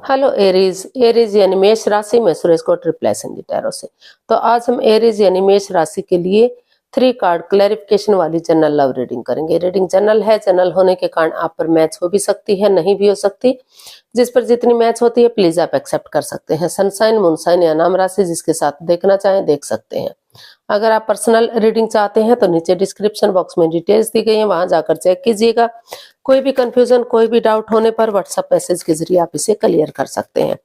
Hello Aries. Aries यानी मेष राशि में सुरेश को ट्रिप्लेसन दी टैरो से। तो आज हम एरीज यानी मेष राशि के लिए 3 कार्ड क्लैरिफिकेशन वाली जनरल लव रीडिंग करेंगे। रीडिंग जनरल है, जनरल होने के कारण आप पर मैच हो भी सकती है, नहीं भी हो सकती। जिस पर जितनी मैच होती है प्लीज आप एक्सेप्ट कर सकते हैं। सनसाइन, मूनसाइन या नाम राशि जिसके साथ देखना चाहें देख सकते हैं। अगर आप पर्सनल रीडिंग चाहते हैं तो नीचे डिस्क्रिप्शन बॉक्स में डिटेल्स दी गई है, वहां जाकर चेक कीजिएगा। कोई भी कंफ्यूजन, कोई भी डाउट होने पर व्हाट्सएप मैसेज के जरिए आप इसे क्लियर कर सकते हैं।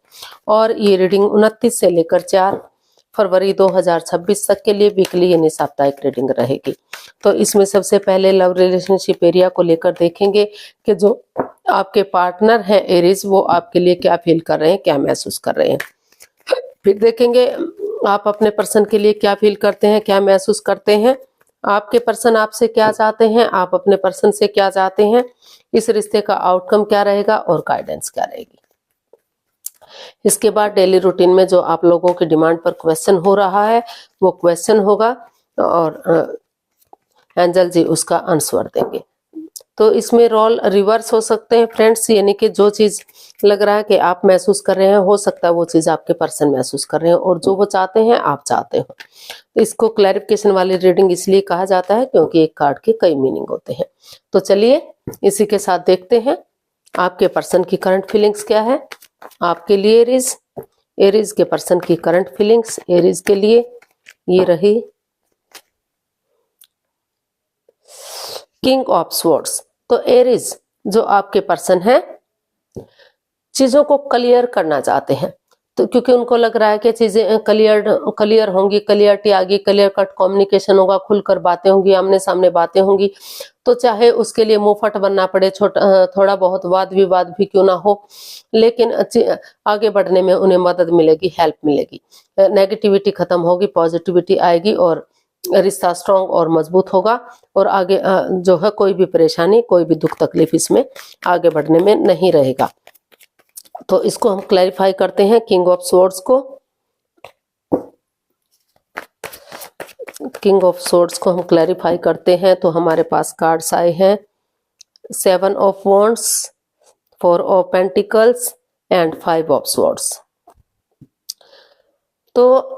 और ये रीडिंग 29 से लेकर 4 फरवरी 2026 तक के लिए वीकली यानी साप्ताहिक रीडिंग रहेगी। तो इसमें सबसे पहले लव रिलेशनशिप एरिया को लेकर देखेंगे कि जो आपके पार्टनर हैं एरीज, वो आपके लिए क्या फील कर रहे हैं, क्या महसूस कर रहे हैं। फिर देखेंगे आप अपने पर्सन के लिए क्या फील करते हैं, क्या महसूस करते हैं। आपके पर्सन आपसे क्या चाहते हैं, आप अपने पर्सन से क्या चाहते हैं, इस रिश्ते का आउटकम क्या रहेगा और गाइडेंस क्या रहेगी। इसके बाद डेली रूटीन में जो आप लोगों की डिमांड पर क्वेश्चन हो रहा है वो क्वेश्चन होगा और एंजल जी उसका आंसर देंगे। तो इसमें रोल रिवर्स हो सकते हैं फ्रेंड्स, यानी कि जो चीज लग रहा है कि आप महसूस कर रहे हैं हो सकता है वो चीज आपके पर्सन महसूस कर रहे हैं, और जो वो चाहते हैं आप चाहते हो। तो इसको क्लैरिफिकेशन वाली रीडिंग इसलिए कहा जाता है क्योंकि एक कार्ड के कई मीनिंग होते हैं। तो चलिए इसी के साथ देखते हैं आपके पर्सन की करंट फीलिंग्स क्या है आपके लिए। एरीज, एरीज के पर्सन की करंट फीलिंग्स एरीज के लिए ये रही किंग ऑफ स्वॉर्ड्स। तो एरीज जो आपके पर्सन है चीजों को क्लियर करना चाहते हैं, तो क्योंकि उनको लग रहा है कि चीजें क्लियर होंगी, क्लियरिटी आएगी, क्लियर कट कम्युनिकेशन होगा, खुलकर बातें होंगी, आमने सामने बातें होंगी। तो चाहे उसके लिए मुंहफट बनना पड़े, थोड़ा बहुत वाद विवाद भी क्यों ना हो, लेकिन आगे बढ़ने में उन्हें मदद मिलेगी, हेल्प मिलेगी, नेगेटिविटी खत्म होगी, पॉजिटिविटी आएगी और रिश्ता स्ट्रांग और मजबूत होगा। और आगे जो है कोई भी परेशानी, कोई भी दुख तकलीफ इसमें आगे बढ़ने में नहीं रहेगा। तो इसको हम क्लैरिफाई करते हैं किंग ऑफ स्वॉर्ड्स को। किंग ऑफ स्वॉर्ड्स को हम क्लैरिफाई करते हैं तो हमारे पास कार्ड्स आए हैं 7 of wands, 4 of pentacles and 5 of swords. तो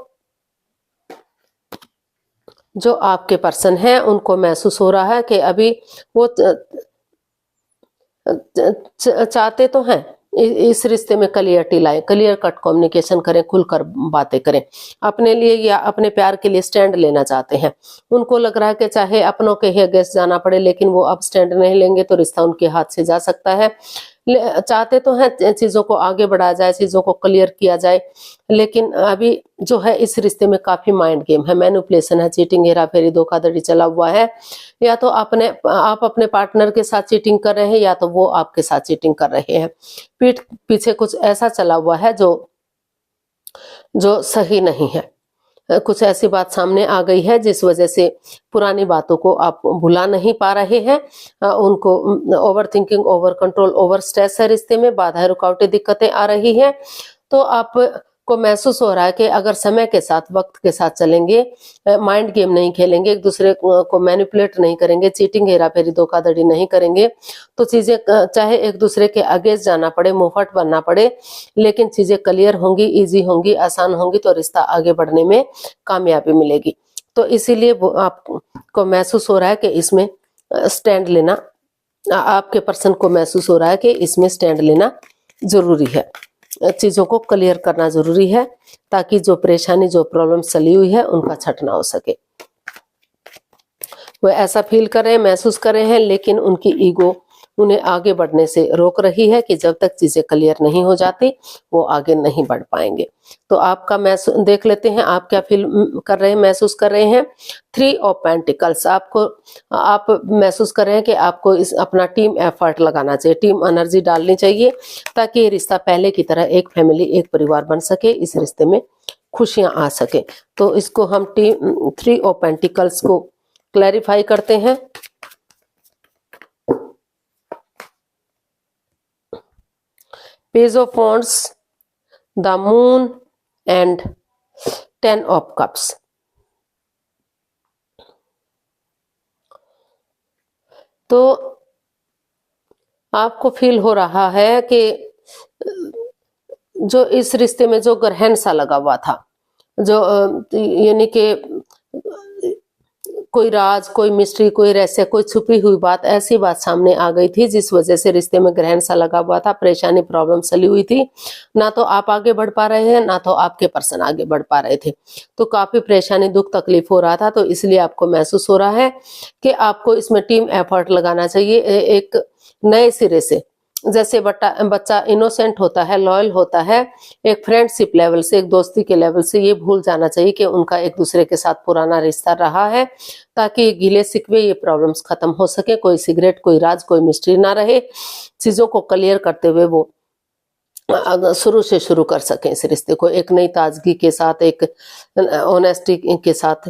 जो आपके पर्सन है उनको महसूस हो रहा है कि अभी वो चाहते तो हैं इस रिश्ते में क्लियरिटी लाए, क्लियर कट कम्युनिकेशन करें, खुलकर बातें करें, अपने लिए या अपने प्यार के लिए स्टैंड लेना चाहते हैं। उनको लग रहा है कि चाहे अपनों के ही अगेंस्ट जाना पड़े लेकिन वो अब स्टैंड नहीं लेंगे तो रिश्ता उनके हाथ से जा सकता है। चाहते तो हैं चीजों को आगे बढ़ाया जाए, चीजों को क्लियर किया जाए, लेकिन अभी जो है इस रिश्ते में काफी माइंड गेम है, मैनिपुलेशन है, चीटिंग, हेरा फेरी, धोखाधड़ी चला हुआ है। या तो आप अपने पार्टनर के साथ चीटिंग कर रहे हैं या तो वो आपके साथ चीटिंग कर रहे हैं। पीठ पीछे कुछ ऐसा चला हुआ है जो जो सही नहीं है। कुछ ऐसी बात सामने आ गई है जिस वजह से पुरानी बातों को आप भुला नहीं पा रहे हैं। उनको over thinking, over control, over stress है, रिश्ते में बाधाएं, रुकावटें, दिक्कतें आ रही हैं। तो आप को महसूस हो रहा है कि अगर समय के साथ, वक्त के साथ चलेंगे, माइंड गेम नहीं खेलेंगे, एक दूसरे को मैनिपुलेट नहीं करेंगे, चीटिंग, हेरा फेरी, धोखाधड़ी नहीं करेंगे, तो चीजें चाहे एक दूसरे के अगेंस्ट जाना पड़े, मुंहफट बनना पड़े, लेकिन चीजें क्लियर होंगी, इजी होंगी, आसान होंगी, तो रिश्ता आगे बढ़ने में कामयाबी मिलेगी। तो इसीलिए वो आपको महसूस हो रहा है कि इसमें स्टैंड लेना, आपके पर्सन को महसूस हो रहा है कि इसमें स्टैंड लेना जरूरी है, चीजों को क्लियर करना जरूरी है, ताकि जो परेशानी, जो प्रॉब्लम चली हुई है उनका छठ ना हो सके। वो ऐसा फील कर रहे हैं, महसूस कर रहे हैं, लेकिन उनकी ईगो उन्हें आगे बढ़ने से रोक रही है कि जब तक चीजें क्लियर नहीं हो जाती वो आगे नहीं बढ़ पाएंगे। तो आपका महसूस देख लेते हैं, आप क्या फील कर रहे हैं, महसूस कर रहे हैं। 3 ऑफ पेंटिकल्स, आप महसूस कर रहे हैं कि आपको इस अपना टीम एफर्ट लगाना चाहिए, टीम एनर्जी डालनी चाहिए, ताकि ये रिश्ता पहले की तरह एक फैमिली, एक परिवार बन सके, इस रिश्ते में खुशियां आ सके। तो इसको हम टीम 3 ऑफ पेंटिकल्स को क्लैरिफाई करते हैं। Page of wands, the moon and 10 of cups. तो आपको फील हो रहा है कि जो इस रिश्ते में जो ग्रहण सा लगा हुआ था, जो यानी कि कोई राज, कोई मिस्ट्री, कोई रहस्य, कोई छुपी हुई बात, ऐसी बात सामने आ गई थी जिस वजह से रिश्ते में ग्रहण सा लगा हुआ था, परेशानी, प्रॉब्लम चली हुई थी। ना तो आप आगे बढ़ पा रहे हैं, ना तो आपके पर्सन आगे बढ़ पा रहे थे। तो काफी परेशानी, दुख, तकलीफ हो रहा था। तो इसलिए आपको महसूस हो रहा है कि आपको इसमें टीम एफर्ट लगाना चाहिए एक नए सिरे से। जैसे बच्चा इनोसेंट होता है, लॉयल होता है, एक फ्रेंडशिप लेवल से, एक दोस्ती के लेवल से ये भूल जाना चाहिए कि उनका एक दूसरे के साथ पुराना रिश्ता रहा है, ताकि ये गिले शिकवे, ये प्रॉब्लम्स खत्म हो सके, कोई सिगरेट, कोई राज, कोई मिस्ट्री ना रहे। चीजों को क्लियर करते हुए वो शुरू से शुरू कर सकें इस रिश्ते को, एक नई ताजगी के साथ, एक ऑनेस्टी के साथ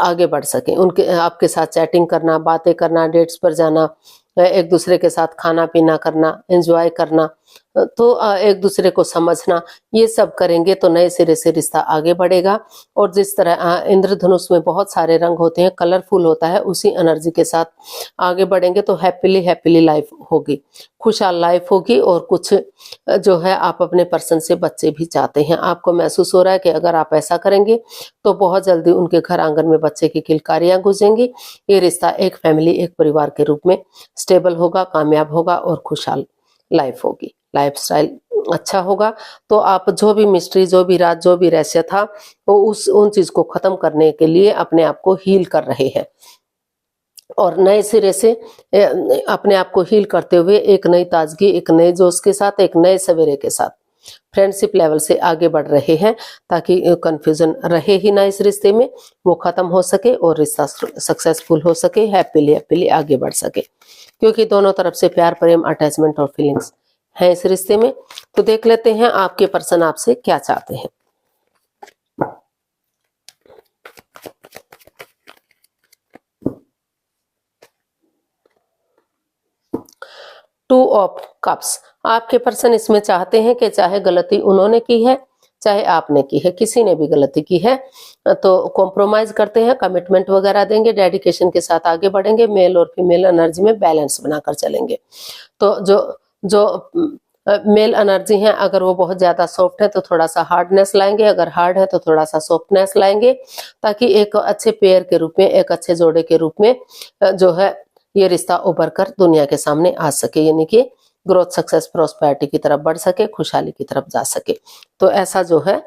आगे बढ़ सकें। उनके आपके साथ चैटिंग करना, बातें करना, डेट्स पर जाना, एक दूसरे के साथ खाना पीना करना, एंजॉय करना, तो एक दूसरे को समझना, ये सब करेंगे तो नए सिरे से रिश्ता आगे बढ़ेगा। और जिस तरह इंद्रधनुष में बहुत सारे रंग होते हैं, कलरफुल होता है, उसी एनर्जी के साथ आगे बढ़ेंगे तो हैप्पीली लाइफ होगी, खुशहाल लाइफ होगी। और कुछ जो है आप अपने पर्सन से बच्चे भी चाहते हैं, आपको महसूस हो रहा है कि अगर आप ऐसा करेंगे तो बहुत जल्दी उनके घर आंगन में बच्चे की किलकारियां गूंजेंगी। ये रिश्ता एक फैमिली, एक परिवार के रूप में स्टेबल होगा, कामयाब होगा और खुशहाल लाइफ होगी, लाइफस्टाइल अच्छा होगा। तो आप जो भी मिस्ट्री, जो भी राज, जो भी रहस्य था, वो उन चीज को खत्म करने के लिए अपने आप को हील कर रहे हैं, और नए सिरे से अपने आप को हील करते हुए एक नई ताजगी, एक नए जोश के साथ, एक नए सवेरे के साथ फ्रेंडशिप लेवल से आगे बढ़ रहे हैं, ताकि कंफ्यूजन रहे ही ना इस रिश्ते में, वो खत्म हो सके और रिश्ता सक्सेसफुल हो सके, हैप्पीली आगे बढ़ सके। क्योंकि दोनों तरफ से प्यार, प्रेम, अटैचमेंट और फीलिंग्स है इस रिश्ते में। तो देख लेते हैं आपके पर्सन आपसे क्या चाहते हैं। टू ऑफ कप्स, आपके पर्सन इसमें चाहते हैं कि चाहे गलती उन्होंने की है, चाहे आपने की है, किसी ने भी गलती की है तो कॉम्प्रोमाइज करते हैं, कमिटमेंट वगैरह देंगे, डेडिकेशन के साथ आगे बढ़ेंगे, मेल और फीमेल एनर्जी में बैलेंस बनाकर चलेंगे। तो जो मेल एनर्जी है, अगर वो बहुत ज्यादा सॉफ्ट है तो थोड़ा सा हार्डनेस लाएंगे, अगर हार्ड है तो थोड़ा सा सॉफ्टनेस लाएंगे, ताकि एक अच्छे पेयर के रूप में, एक अच्छे जोड़े के रूप में जो है ये रिश्ता उभर कर दुनिया के सामने आ सके, यानी कि ग्रोथ, सक्सेस, प्रॉस्पेरिटी की तरफ बढ़ सके, खुशहाली की तरफ जा सके। तो ऐसा जो है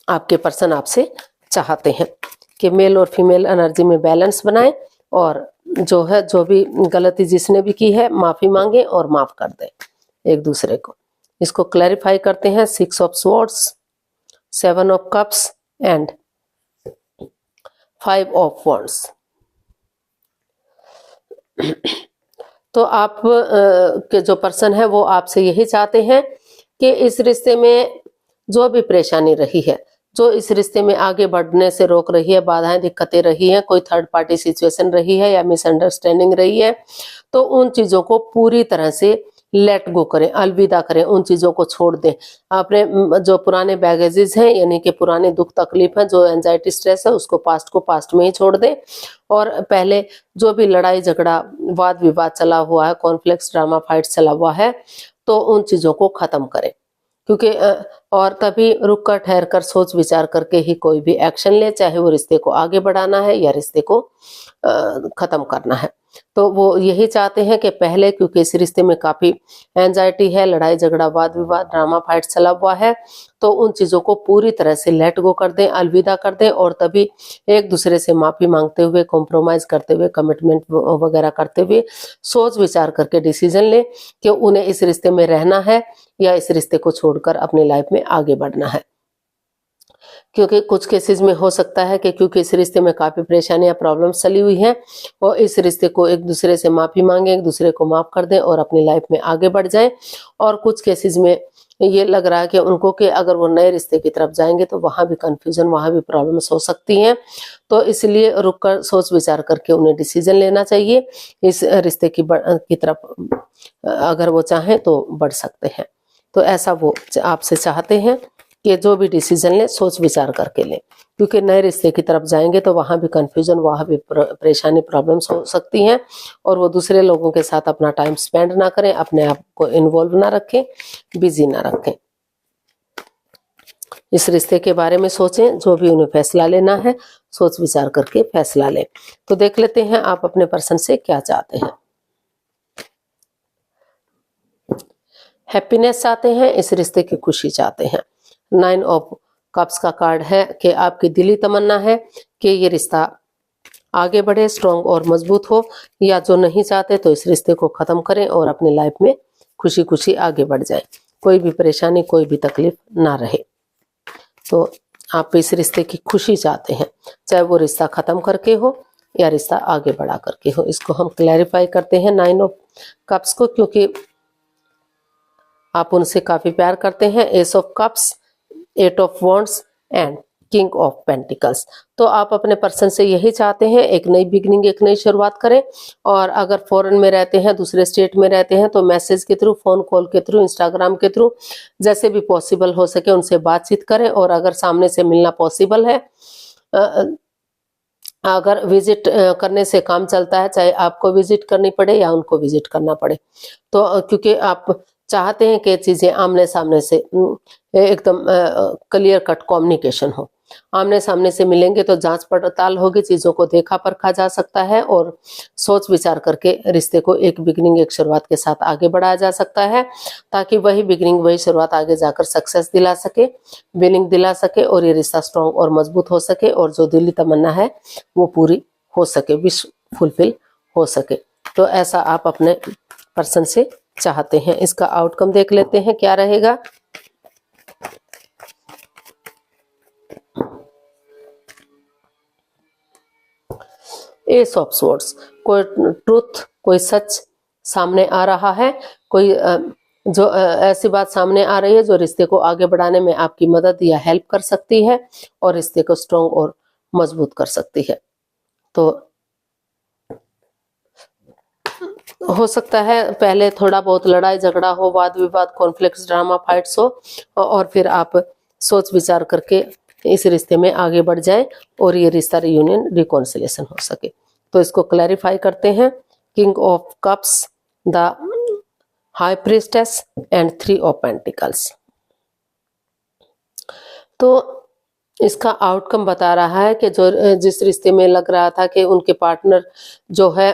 आपके पर्सन आपसे चाहते हैं कि मेल और फीमेल एनर्जी में बैलेंस बनाएं, और जो है जो भी गलती जिसने भी की है माफी मांगे और माफ कर दें एक दूसरे को। इसको क्लैरिफाई करते हैं। 6 of swords, 7 of cups and 5 of wands. तो आप के जो पर्सन है वो आपसे यही चाहते हैं कि इस रिश्ते में जो भी परेशानी रही है, जो इस रिश्ते में आगे बढ़ने से रोक रही है, बाधाएं, दिक्कतें रही हैं, कोई थर्ड पार्टी सिचुएशन रही है या मिसअंडरस्टैंडिंग रही है, तो उन चीजों को पूरी तरह से लेट गो करें, अलविदा करें, उन चीजों को छोड़ दें। अपने जो पुराने बैगेजेस हैं, यानी कि पुराने दुख तकलीफ हैं, जो एंजाइटी, स्ट्रेस है, उसको पास्ट में ही छोड़ दें। और पहले जो भी लड़ाई झगड़ा, वाद विवाद चला हुआ है, कॉन्फ्लिक्ट्स, ड्रामा, फाइट चला हुआ है, तो उन चीजों को खत्म करें। क्योंकि और तभी रुक कर, ठहर कर, सोच विचार करके ही कोई भी एक्शन ले, चाहे वो रिश्ते को आगे बढ़ाना है या रिश्ते को खत्म करना है। तो वो यही चाहते हैं कि पहले, क्योंकि इस रिश्ते में काफी एंजाइटी है, लड़ाई झगड़ा, वाद विवाद, ड्रामा, फाइट चला हुआ है, तो उन चीजों को पूरी तरह से लेट गो कर दें, अलविदा कर दें, और तभी एक दूसरे से माफी मांगते हुए, कॉम्प्रोमाइज करते हुए, कमिटमेंट वगैरह करते हुए, सोच विचार करके डिसीजन ले कि उन्हें इस रिश्ते में रहना है या इस रिश्ते को छोड़कर अपनी लाइफ में आगे बढ़ना है। क्योंकि कुछ केसेस में हो सकता है कि क्योंकि इस रिश्ते में काफी परेशानियां, प्रॉब्लम्स चली हुई हैं, और इस रिश्ते को एक दूसरे से माफी मांगे, एक दूसरे को माफ कर दें और अपनी लाइफ में आगे बढ़ जाएं। और कुछ केसेस में ये लग रहा है कि उनको कि अगर वो नए रिश्ते की तरफ जाएंगे तो वहां भी कंफ्यूजन, वहां भी प्रॉब्लम्स हो सकती हैं। तो इसलिए रुककर सोच विचार करके उन्हें डिसीजन लेना चाहिए। इस रिश्ते की तरफ अगर वो चाहें तो बढ़ सकते हैं। तो ऐसा वो आपसे चाहते हैं कि जो भी डिसीजन लें सोच विचार करके लें, क्योंकि नए रिश्ते की तरफ जाएंगे तो वहां भी कंफ्यूजन, वहां भी परेशानी, प्रॉब्लम्स हो सकती हैं, और वो दूसरे लोगों के साथ अपना टाइम स्पेंड ना करें, अपने आप को इन्वॉल्व ना रखें, बिजी ना रखें। इस रिश्ते के बारे में सोचें, जो भी उन्हें फैसला लेना है सोच विचार करके फैसला लें। तो देख लेते हैं आप अपने पर्सन से क्या चाहते हैं। हैप्पीनेस चाहते हैं, इस रिश्ते की खुशी चाहते हैं। 9 ऑफ कप्स का कार्ड है कि आपकी दिली तमन्ना है कि ये रिश्ता आगे बढ़े, स्ट्रॉन्ग और मजबूत हो, या जो नहीं चाहते तो इस रिश्ते को खत्म करें और अपनी लाइफ में खुशी खुशी आगे बढ़ जाए, कोई भी परेशानी कोई भी तकलीफ ना रहे। तो आप इस रिश्ते की खुशी चाहते हैं, चाहे वो रिश्ता खत्म करके हो या रिश्ता आगे बढ़ा करके हो। इसको हम क्लैरिफाई करते हैं 9 ऑफ कप्स को, क्योंकि आप उनसे काफी प्यार करते हैं। S of cups, 8 of wands and king of pentacles. तो आप अपने पर्सन से यही चाहते हैं, एक नई बिगनिंग, एक नई शुरुआत करें। और अगर फॉरेन में रहते हैं, दूसरे स्टेट में रहते हैं, तो मैसेज के थ्रू, फोन कॉल के थ्रू, इंस्टाग्राम के थ्रू, जैसे भी पॉसिबल हो सके उनसे बातचीत करें। और अगर सामने से मिलना पॉसिबल है, अगर विजिट करने से काम चलता है, चाहे आपको विजिट करनी पड़े या उनको विजिट करना पड़े, तो क्योंकि आप चाहते हैं कि चीजें आमने सामने से एकदम क्लियर कट कम्युनिकेशन हो। आमने सामने से मिलेंगे तो जांच पड़ताल होगी, चीजों को देखा परखा जा सकता है और सोच विचार करके रिश्ते को एक बिगनिंग, एक शुरुआत के साथ आगे बढ़ाया जा सकता है, ताकि वही बिगनिंग, वही शुरुआत आगे जाकर सक्सेस दिला सके, विनिंग दिला सके और ये रिश्ता स्ट्रॉन्ग और मजबूत हो सके और जो दिली तमन्ना है वो पूरी हो सके, विश फुलफिल हो सके। तो ऐसा आप अपने पर्सन से चाहते हैं। इसका आउटकम देख लेते हैं क्या रहेगा। एस ऑफ स्वॉर्ड्स, कोई ट्रूथ, कोई सच सामने आ रहा है, कोई जो ऐसी बात सामने आ रही है जो रिश्ते को आगे बढ़ाने में आपकी मदद या हेल्प कर सकती है और रिश्ते को स्ट्रॉन्ग और मजबूत कर सकती है। तो हो सकता है पहले थोड़ा बहुत लड़ाई झगड़ा हो, वाद विवाद, कॉन्फ्लिक्ट्स, ड्रामा, फाइट्स हो, और फिर आप सोच विचार करके इस रिश्ते में आगे बढ़ जाए और ये रिश्ता रियूनियन, रिकॉन्सिलिएशन हो सके। तो इसको क्लैरिफाई करते हैं। King of cups, the high priestess and 3 of pentacles. तो इसका आउटकम बता रहा है कि जो जिस रिश्ते में लग रहा था कि उनके पार्टनर जो है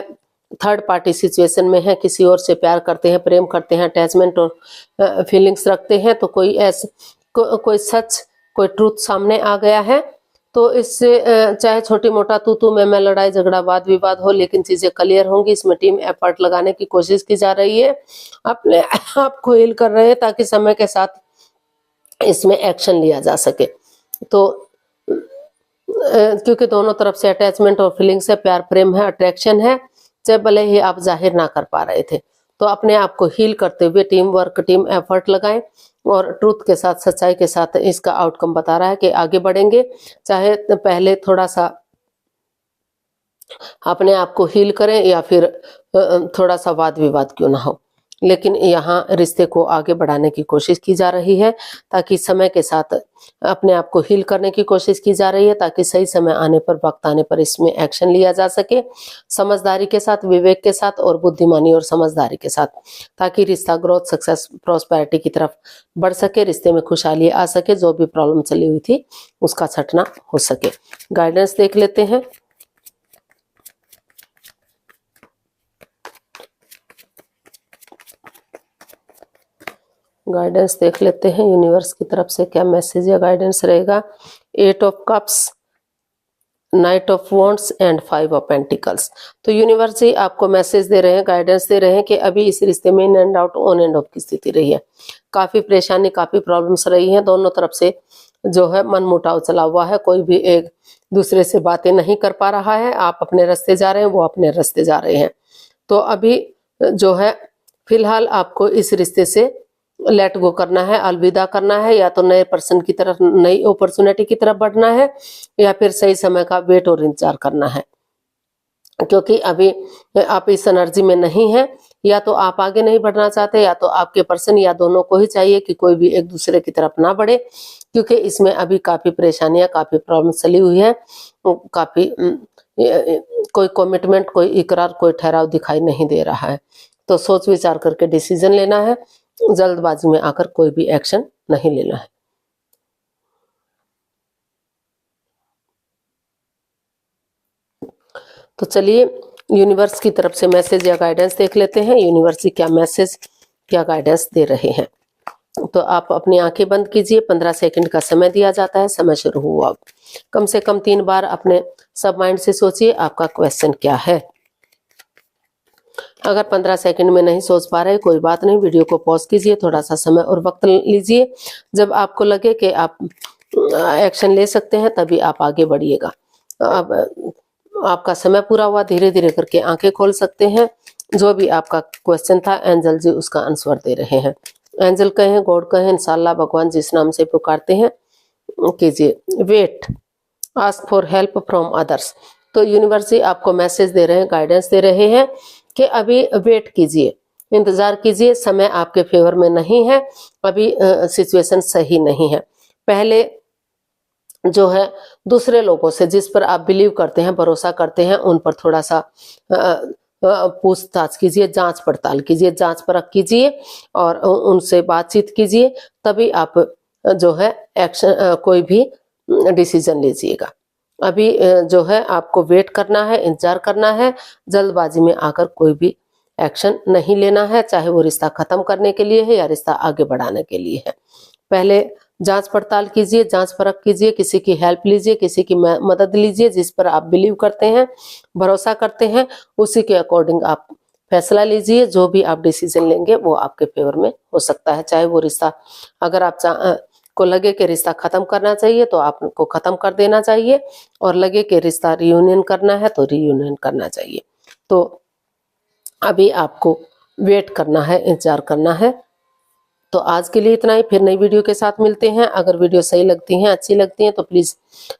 थर्ड पार्टी सिचुएशन में है, किसी और से प्यार करते हैं, प्रेम करते हैं, अटैचमेंट और फीलिंग्स रखते हैं, तो कोई सच, कोई ट्रूथ सामने आ गया है। तो इससे चाहे छोटी मोटा तू मैं लड़ाई झगड़ा, वाद विवाद हो, लेकिन चीजें क्लियर होंगी। इसमें टीम एफर्ट लगाने की कोशिश की जा रही है, अपने आप को हील कर रहे हैं ताकि समय के साथ इसमें एक्शन लिया जा सके। तो क्योंकि दोनों तरफ से अटैचमेंट और फीलिंग्स है, प्यार प्रेम है, अट्रैक्शन है, चाहे भले ही आप जाहिर ना कर पा रहे थे, तो अपने आप को हील करते हुए टीम वर्क, टीम एफर्ट लगाएं और ट्रूथ के साथ, सच्चाई के साथ इसका आउटकम बता रहा है कि आगे बढ़ेंगे। चाहे पहले थोड़ा सा अपने आप को हील करें या फिर थोड़ा सा वाद विवाद क्यों ना हो, लेकिन यहाँ रिश्ते को आगे बढ़ाने की कोशिश की जा रही है, ताकि समय के साथ अपने आप को हील करने की कोशिश की जा रही है, ताकि सही समय आने पर, वक्त आने पर इसमें एक्शन लिया जा सके, समझदारी के साथ, विवेक के साथ और बुद्धिमानी और समझदारी के साथ, ताकि रिश्ता ग्रोथ, सक्सेस, प्रॉस्पेरिटी की तरफ बढ़ सके, रिश्ते में खुशहाली आ सके, जो भी प्रॉब्लम चली हुई थी उसका छटना हो सके। गाइडेंस देख लेते हैं। गाइडेंस देख लेते हैं यूनिवर्स की तरफ से क्या मैसेज या गाइडेंस रहेगा। 8 of cups, night of wands and 5 of pentacles. तो यूनिवर्स जी आपको मैसेज दे रहे हैं, गाइडेंस दे रहे हैं कि अभी इस रिश्ते में in and out, on end of की स्थिति रही है, काफी परेशानी, काफी प्रॉब्लम्स रही हैं, दोनों तरफ से जो है मन मुटाव चला हुआ है, कोई भी एक दूसरे से बातें नहीं कर पा रहा है, आप अपने रास्ते जा रहे हैं, वो अपने रास्ते जा रहे हैं। तो अभी जो है फिलहाल आपको इस रिश्ते से लेट गो करना है, अलविदा करना है, या तो नए पर्सन की तरफ, नई अपॉर्चुनिटी की तरफ बढ़ना है, या फिर सही समय का वेट और इंतजार करना है, क्योंकि अभी आप इस एनर्जी में नहीं है, या तो आप आगे नहीं बढ़ना चाहते, या तो आपके पर्सन, या दोनों को ही चाहिए कि कोई भी एक दूसरे की तरफ ना बढ़े, क्योंकि इसमें अभी काफी परेशानियां, काफी प्रॉब्लम चली हुई है, काफी कोई कमिटमेंट, कोई इकरार, कोई ठहराव दिखाई नहीं दे रहा है। तो सोच विचार करके डिसीजन लेना है, जल्दबाजी में आकर कोई भी एक्शन नहीं लेना है। तो चलिए यूनिवर्स की तरफ से मैसेज या गाइडेंस देख लेते हैं। यूनिवर्स क्या मैसेज क्या गाइडेंस दे रहे हैं। तो आप अपनी आंखें बंद कीजिए। 15 सेकंड का समय दिया जाता है। समय शुरू हुआ। कम से कम 3 बार अपने सब माइंड से सोचिए आपका क्वेश्चन क्या है। अगर 15 सेकंड में नहीं सोच पा रहे कोई बात नहीं, वीडियो को पॉज कीजिए, थोड़ा सा समय और वक्त लीजिए। जब आपको लगे कि आप एक्शन ले सकते हैं तभी आप आगे बढ़िएगा। अब आपका समय पूरा हुआ, धीरे धीरे करके आंखें खोल सकते हैं। जो भी आपका क्वेश्चन था एंजल जी उसका आंसर दे रहे हैं। एंजल कहें, गॉड कहें, इंशाल्लाह भगवान जिस नाम से पुकारते हैं कीजिए। Wait, ask for help from others. तो यूनिवर्स जी आपको मैसेज दे रहे हैं, गाइडेंस दे रहे हैं कि अभी वेट कीजिए, इंतजार कीजिए। समय आपके फेवर में नहीं है, अभी सिचुएशन सही नहीं है। पहले जो है दूसरे लोगों से जिस पर आप बिलीव करते हैं, भरोसा करते हैं, उन पर थोड़ा सा पूछताछ कीजिए, जांच पड़ताल कीजिए, जांच परख कीजिए और उनसे बातचीत कीजिए। तभी आप जो है एक्शन कोई भी डिसीजन लीजिएगा। अभी जो है आपको वेट करना है, इंतजार करना है। जल्दबाजी में आकर कोई भी एक्शन नहीं लेना है, चाहे वो रिश्ता खत्म करने के लिए है या रिश्ता आगे बढ़ाने के लिए है। पहले जांच पड़ताल कीजिए, जांच परख कीजिए, किसी की हेल्प लीजिए, किसी की मदद लीजिए जिस पर आप बिलीव करते हैं, भरोसा करते हैं, उसी के अकॉर्डिंग आप फैसला लीजिए। जो भी आप डिसीजन लेंगे वो आपके फेवर में हो सकता है। चाहे वो रिश्ता, अगर आप को लगे कि रिश्ता खत्म करना चाहिए तो आपको खत्म कर देना चाहिए, और लगे कि रिश्ता रियूनियन करना है तो रियूनियन करना चाहिए। तो अभी आपको वेट करना है, इंतजार करना है। तो आज के लिए इतना ही, फिर नई वीडियो के साथ मिलते हैं। अगर वीडियो सही लगती हैं, अच्छी लगती हैं तो प्लीज़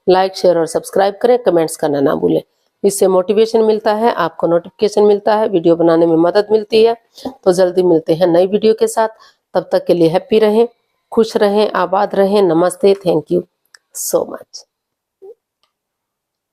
लाइक, शेयर और सब्सक्राइब करें। कमेंट्स करना ना भूलें, इससे मोटिवेशन मिलता है, आपको नोटिफिकेशन मिलता है, वीडियो बनाने में मदद मिलती है। तो जल्दी मिलते हैं नई वीडियो के साथ। तब तक के लिए हैप्पी रहें, खुश रहें, आबाद रहें। नमस्ते, थैंक यू सो मच।